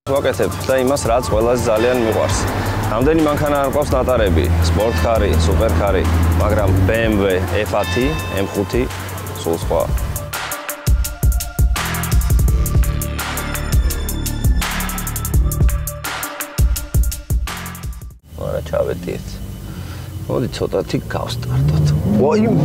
ვაკეთებ და იმას რაც ყველაზე ძალიან მიყვარს. Რამდენი მანქანა არ ყავს ნატარები, სპორტკარი, სუპერკარი, მაგრამ BMW F1, M5 სულ სხვა. არა ჩავედით. მოდი ცოტათი გავსტარტოთ. ვაიმე.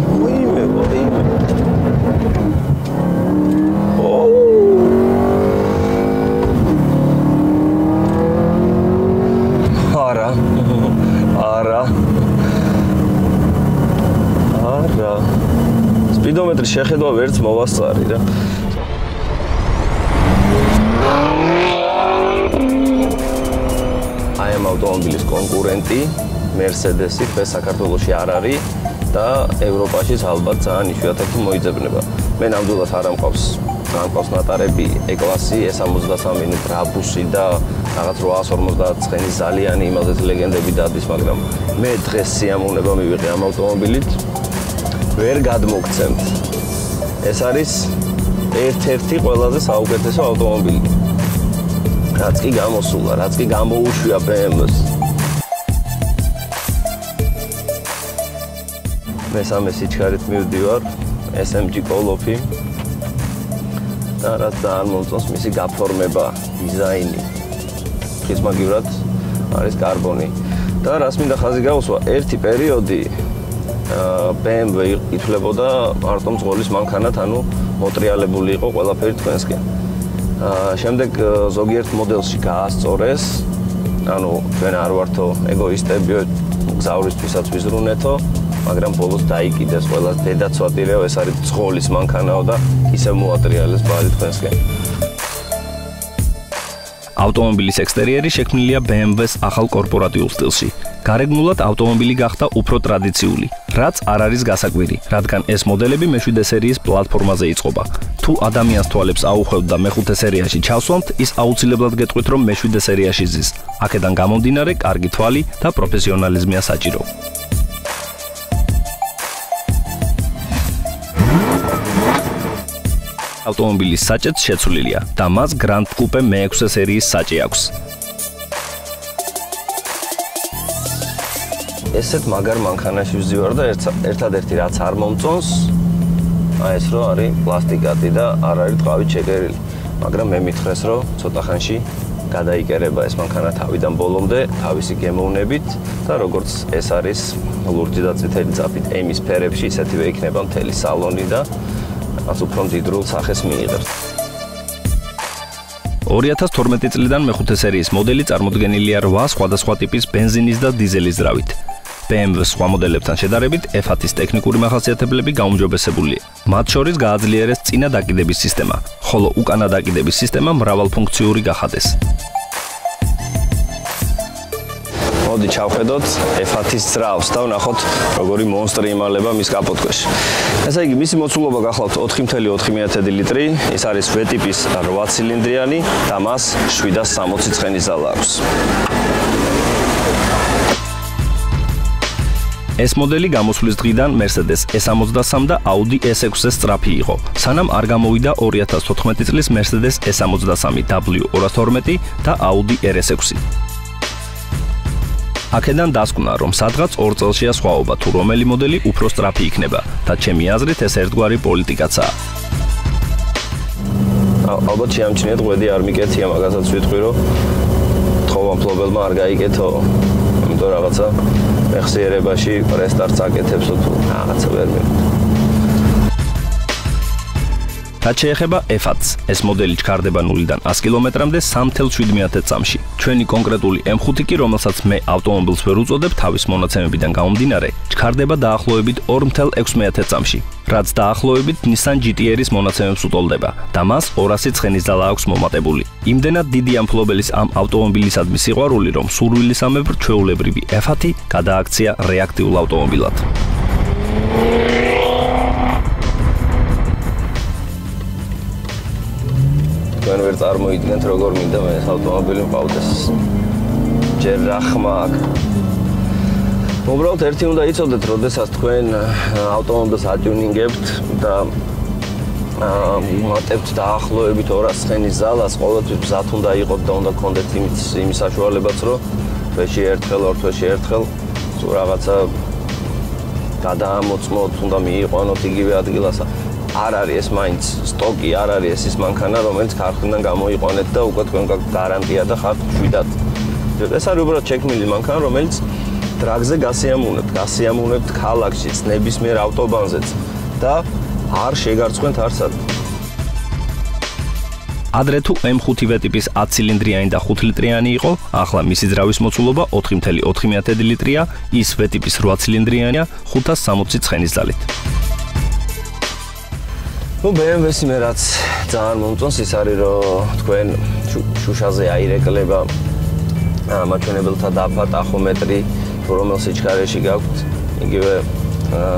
არა. სპიდომეტრის შეხედვა ვერც მოვასწარი რა. აი ამ ავტომობილის კონკურენტი Mercedes-ი დღეს საქართველოში არ არის და ევროპაშიც ალბათ ძალიან იშვიათად მოიძებნება. მე ნამდვილად არ ამყავს ნატარები E-კლასი, E63 ტრაბუსი და რაღაც 859 ზალიანი იმავდეთ ლეგენდები დადის, მაგრამ მე დღეს სიამოვნება მივიღე ამ ავტომობილით. ვერ გადმოგცემთ. ეს არის ერთ-ერთი ყველაზე საუკეთესო ავტომობილი. რაც კი გამოსულა, რაც კი გამოუშვია BMW-ს. მესამე სიჩქარით მივდივარ, SMG კოლოფი. და რაც ძალიან მომწონს მისი გაფორმება, დიზაინი. ხისმაგივრად არის კარბონი. და რას მინდა ხაზი გაუსვა, ერთი პერიოდი BMW ითვლებოდა მარტო მძღოლის მანქანად, ანუ მოტრიალებული იყო ყველაფერი თქვენსკენ. შემდეგ ზოგიერთ მოდელში გაასწორეს, ანუ თქვენ არ ვართო ეგოისტები, გზავრისთვისაც ვიზრუნეთო, მაგრამ ბოლოს დაიკიდეს ყველა დედაცვატირეო, ეს არის მძღოლის მანქანაო და ისევ მოატრიალეს ბარი თქვენსკენ. ავტომობილის ექსტერიერი შექმნილია BMW-ს ახალ კორპორატიულ სტილში. გარეგნულად ავტომობილი გახდა უფრო ტრადიციული, რაც არ არის გასაკვირი, რადგან ეს მოდელები მე-7 სერიის პლატფორმაზე იწყობა. თუ ადამიანს თვალებს აუხვევთ და მე-5 სერიაში ჩავსვამთ, ის აუცილებლად გეტყვით, რომ მე-7 სერიაში ზის. აქედან გამომდინარე, კარგი თვალი და პროფესიონალიზმია საჭირო. ავტომობილის საჭეც შეცვლილია და მას Grand Coupe მე-6 სერიის საჭი აქვს. ესეთ მაგარ მანქანაში ვზივარ და ერთადერთი რაც არ მომწონს, აი ეს რო არის პლასტიკატი და არ არის ტყავით შეკერილი. მაგრამ მე მითხრეს, რომ ცოტა ხანში გადაიკერება ეს მანქანა თავიდან ბოლომდე, თავისი გემოვნებით და როგორც ეს არის ლურჯი და წითელი წაფით ემის ფერებში, ისეთივე იქნება მთელი სალონი და რაც უფრო მდიდრულ სახეს მიიღებს. 2012 წლიდან მე-5 სერიის მოდელი წარმოდგენილია 8 სხვადასხვა ტიპის ბენზინის და დიზელის ძრავით. BMW-ს სხვა მოდელებთან შედარებით F1-ის ტექნიკური მახასიათებლები გაუმჯობესებულია. მათ შორის გააძლიერეს წინა დაკიდების სისტემა, ხოლო უკანა დაკიდების სისტემა მრავალფუნქციური გახადეს. მოდი ჩავხედოთ F1-ის ძრავს და ვნახოთ როგორი მონსტრი იმალება მის კაპოტქვეშ. ესე იგი, მისი მოცულობა გახლავთ 4.4 ლიტრი, ის არის V-ტიპის 8 ცილინდრიანი და მას 760 ცხენის ზალა აქვს. ეს მოდელი გამოსვლის დღიდან Mercedes E63 და Audi S6-ზე სწრაფი იყო, სანამ არ გამოვიდა 2014 წლის Mercedes E63 W212 და Audi RS6. აქედან დასკვნა, რომ სადღაც 2 წელშია სხვაობა, თუ რომელი მოდელი უფრო სწრაფი იქნება და ჩემი აზრით ეს ერთგვარი პოლიტიკაცაა. ალბათ შეამჩნიეთ, ღვედი არ მიკეთია, მაგასაც ვიტყვი, რომ თხოვან მფლობელმა არ გაიკეთო, იმიტომ რაღაცა მეხსიერებაში რესტარტს აკეთებსო თუ რაღაცა ვერ მივხვდი. რაც შეეხება F1-ს, ეს მოდელი ჩქარდება 0-დან 100 კილომეტრამდე 3.7 წამში. ჩვენი კონკრეტული M5 კი, რომელსაც მე ავტომობილს ვერ უწოდებ თავის მონაცემებიდან გამომდინარე, ჩქარდება დაახლოებით 2.6 წამში, რაც დაახლოებით Nissan GT-R-ის მონაცემებს უტოლდება და მას 200 ცხენის ზალა აქვს მომატებული. იმდენად დიდია მფლობელის ამ ავტომობილისადმი სიყვარული, რომ სურვილისამებრ ჩვეულებრივი F1 გადააქცია რეაქტიულ ავტომობილად. თქვენ ვერ წარმოიდგენთ, როგორ მინდა მე ეს ავტომობილი მყავდეს. ჯერ რა ხმა აქვს. უბრალოდ ერთი უნდა იცოდეთ, როდესაც თქვენ ავტომობილს ატიუნინგებთ და ვუმატებთ დაახლოებით 200 ცხენის ზალას, ყოველთვის მზად უნდა იყოთ და უნდა გქონდეთ იმის საშუალებაც, რომ თვეში ერთხელ, ორ თვეში ერთხელ თუ რაღაცა გადაამოწმოთ, უნდა მიიყვანოთ იგივე ადგილას. არ არის ეს მაინც სტოკი, არ არის ეს მანქანა, რომელიც ქარხნიდან გამოიყვანეთ და უკვე თქვენ გაქვთ გარანტია და ხართ მშვიდად. ეს არის უბრალოდ შექმნილი მანქანა, რომელიც დრაგზე გასიამოვნებთ ქალაქშიც, ნებისმიერ ავტობანზეც და არ შეგარცხვენთ არსად. ადრე თუ M5V ტიპის 10 ცილინდრიანი და 5 ლიტრიანი იყო, ახლა მისი ძრავის მოცულობა 4.4 ლიტრია, ის V ტიპის 8 ცილინდრიანია 560 ცხენის ძალით. BMW-ს მე რაც ძალიან მომწონს ის არის, რომ თქვენ შუშაზე აირეკლება მაჩვენებელთა დაფა, ტახომეტრი, თუ რომელ სიჩქარეში გაქვთ, იგივე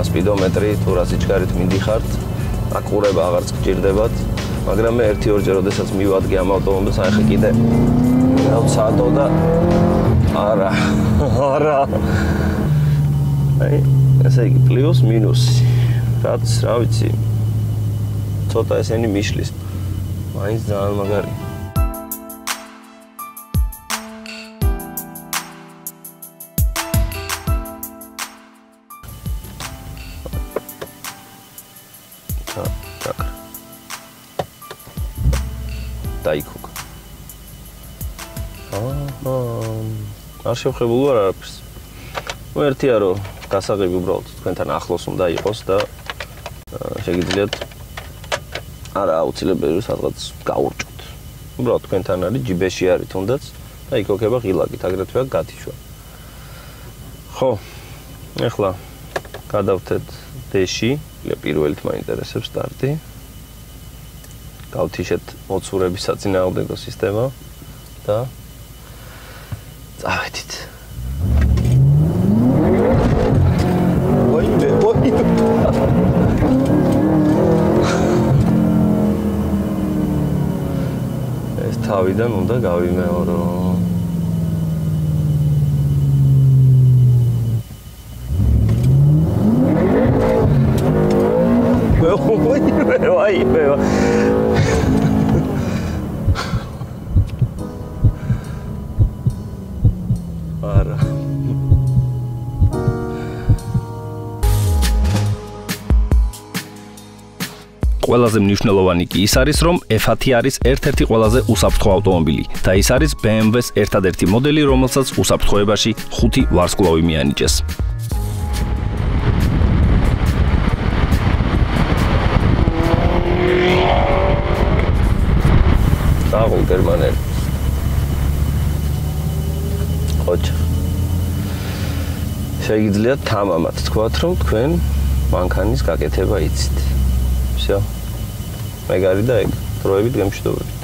სპიდომეტრი, თუ რა სიჩქარით მიდიხართ, აკურება აღარც გჭირდებათ, მაგრამ მე 1-2 როდესაც მივადგე ამ ავტომობილს, აი ხე კიდე დავცადო და არა. აი, ესე იგი პლუს მინუსი. რაც, რა ვიცი, ცოტა ესენი მიშლის. მაინც ძალიან მაგარი. დაიქოგა. არ შევხებულ ვარ არაფერს. ერთია რომ გასაღები უბრალოდ თქვენთან ახლოს უნდა იყოს და შეგიძლიათ არა აუცილებელი რომ სადღაც გაურჭოთ. უბრალოდ თქვენთან არის, ჯიბეში არის თუნდაც და იქოგება ღილაკით, აგრეთვე გათიშვა. ხო, ეხლა გადავთეთ D-ში, პირველით მაინტერესებს სტარტი. გავთიშეთ მოცურების საწინააღმდეგო სისტემა და წავედით. ეს თავიდან უნდა გავიმეორო. არა. ყველაზე მნიშვნელოვანი კი ის არის, რომ F10 არის ერთ-ერთი ყველაზე უსაფრთხო ავტომობილი და ის არის BMW-ს ერთადერთი მოდელი, რომელსაც უსაფრთხოებაში 5 ვარსკვლავი მიანიჭეს. დაღულ გერმანელი. ოჩ. შეგიძლიათ თამამად თქვათ, რომ თქვენ მანქანის გაკეთება იცით. всё. მეგარი და ეგ დროებით გემშვიდობებით.